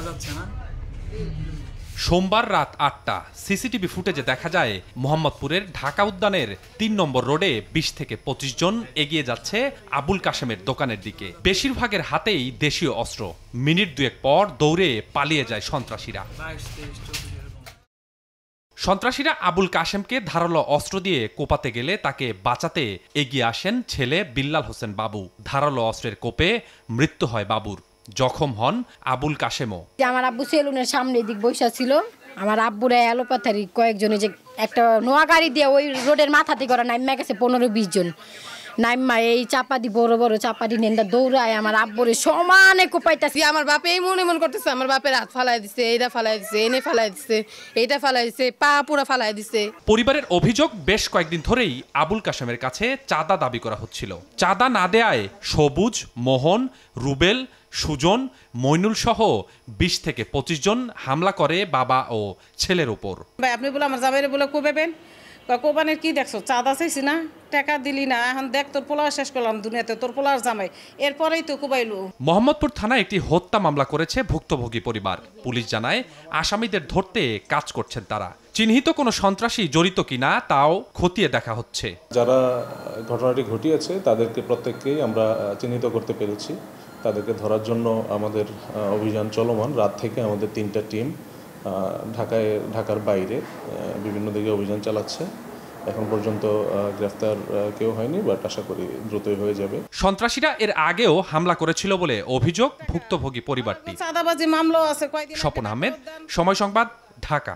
যাচ্ছে না। সোমবার রাত ৮টা সিসিটিভি ফুটেজে দেখা যায় মোহাম্মদপুরের ঢাকা উদ্যানের ৩ নম্বর রোডে ২০ থেকে ২৫ জন এগিয়ে যাচ্ছে আবুল কাশেমের দোকানের দিকে। বেশিরভাগের হাতেই দেশীয় অস্ত্র। মিনিট দুয়েক পর দৌড়ে পালিয়ে যায় সন্ত্রাসীরা। সন্ত্রাসীরা আবুল কাশেমকে ধারালো অস্ত্র দিয়ে কোপাতে গেলে তাকে বাঁচাতে এগিয়ে আসেন ছেলে বিল্লাল হোসেন বাবু। ধারালো অস্ত্রের কোপে মৃত্যু হয় বাবুর। জখম হন আবুল কাশেমও। আমার আব্বু সেলুনের সামনে দিক বসা ছিল। আমার আব্বুরা এলোপাথারি কয়েকজনে যে একটা নোয়া গাড়ি দিয়ে ওই রোডের মাথাতে করে নাইমা গেছে ১৫-২০ জন। নাইমা এই চাপাতি বড় বড় চাপাতি নেন্দা দৌড়ায় আমার আব্বুরে সমানে কোপাইতাছি। আমার বাপে এই মনে করতেছে আমার বাপের হাত ফালাই দিছে, এইটা ফালাই দিছে, এনে ফালাই দিছে, এইটা ফালাই দিছে, পা পুরা ফালাই দিছে। পরিবারের অভিযোগ, বেশ কয়েকদিন ধরেই আবুল কাশেমের কাছে চাঁদা দাবি করা হচ্ছিল। চাঁদা না দেয়ায় সবুজ, মোহন, রুবেল, সুজন, মইনুল সহ ২০ থেকে ২৫ জন হামলা করে বাবা ও ছেলের উপর। ভাই আপনি বলে আমার জামাইরে বলে কোবাবেন, কোবানের কি দেখছো, চাঁদা চাইছি না, টাকা দিলি না, এখন দেখ তোর পোলা শেষ করলাম দুনিয়াতে, তোর পোলার জামাই, এরপরেই তো কোবাইলো। মোহাম্মদপুর থানায় একটি হত্যা মামলা করেছে ভুক্তভোগী পরিবার। পুলিশ জানায় আসামিদের ধরতে কাজ করছেন তারা। চিহ্নিত কোনো সন্ত্রাসী জড়িত কিনা তাও খতিয়ে দেখা হচ্ছে। যারা ঘটনাটি ঘটিয়েছে তাদেরকে প্রত্যেককেই আমরা চিহ্নিত করতে পেরেছি। তাদেরকে ধরার জন্য আমাদের অভিযান চলমান। রাত থেকে আমাদের ৩টা টিম ঢাকার বাইরে বিভিন্ন দিকে অভিযান চালাচ্ছে। এখন পর্যন্ত গ্রেফতার কেউ হয়নি, বাট আশা করি দ্রুতই হয়ে যাবে। সন্ত্রাসীরা এর আগেও হামলা করেছিল বলে অভিযোগ ভুক্তভোগী পরিবারটি। চাঁদাবাজি মামলা আছে। স্বপন আহমেদ, সময় সংবাদ, ঢাকা।